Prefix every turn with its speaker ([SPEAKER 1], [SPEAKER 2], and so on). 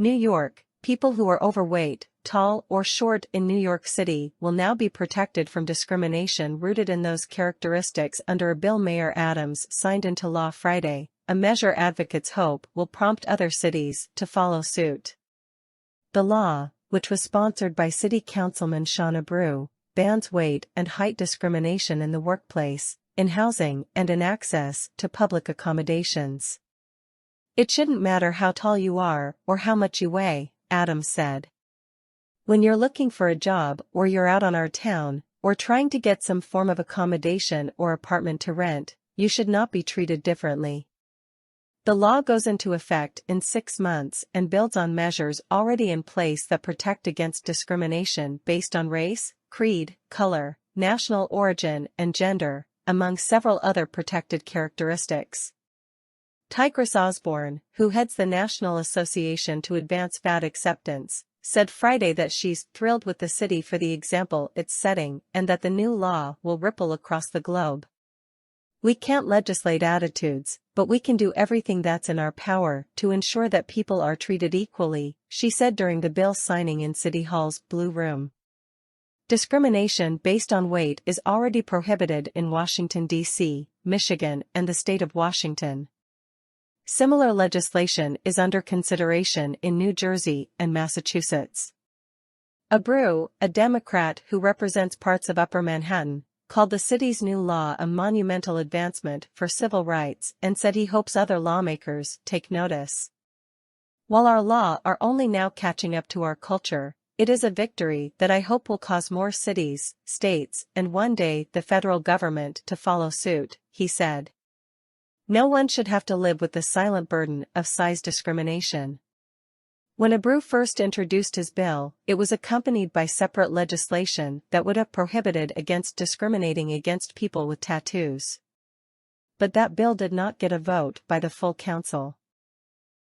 [SPEAKER 1] New York, people who are overweight, tall or short in New York City will now be protected from discrimination rooted in those characteristics under a bill Mayor Adams signed into law Friday, a measure advocates hope will prompt other cities to follow suit. The law, which was sponsored by City Councilman Sean Abreu, bans weight and height discrimination in the workplace, in housing and in access to public accommodations. It shouldn't matter how tall you are or how much you weigh, Adams said. When you're looking for a job or you're out on our town, or trying to get some form of accommodation or apartment to rent, you should not be treated differently. The law goes into effect in 6 months and builds on measures already in place that protect against discrimination based on race, creed, color, national origin, and gender, among several other protected characteristics. Tigris Osborne, who heads the National Association to Advance Fat Acceptance, said Friday that she's thrilled with the city for the example it's setting and that the new law will ripple across the globe. We can't legislate attitudes, but we can do everything that's in our power to ensure that people are treated equally, she said during the bill signing in City Hall's Blue Room. Discrimination based on weight is already prohibited in Washington, D.C., Michigan, and the state of Washington. Similar legislation is under consideration in New Jersey and Massachusetts. Abreu, a Democrat who represents parts of Upper Manhattan, called the city's new law a monumental advancement for civil rights and said he hopes other lawmakers take notice. While our laws are only now catching up to our culture, it is a victory that I hope will cause more cities, states, and one day the federal government to follow suit, he said. No one should have to live with the silent burden of size discrimination. When Abreu first introduced his bill, it was accompanied by separate legislation that would have prohibited against discriminating against people with tattoos. But that bill did not get a vote by the full council.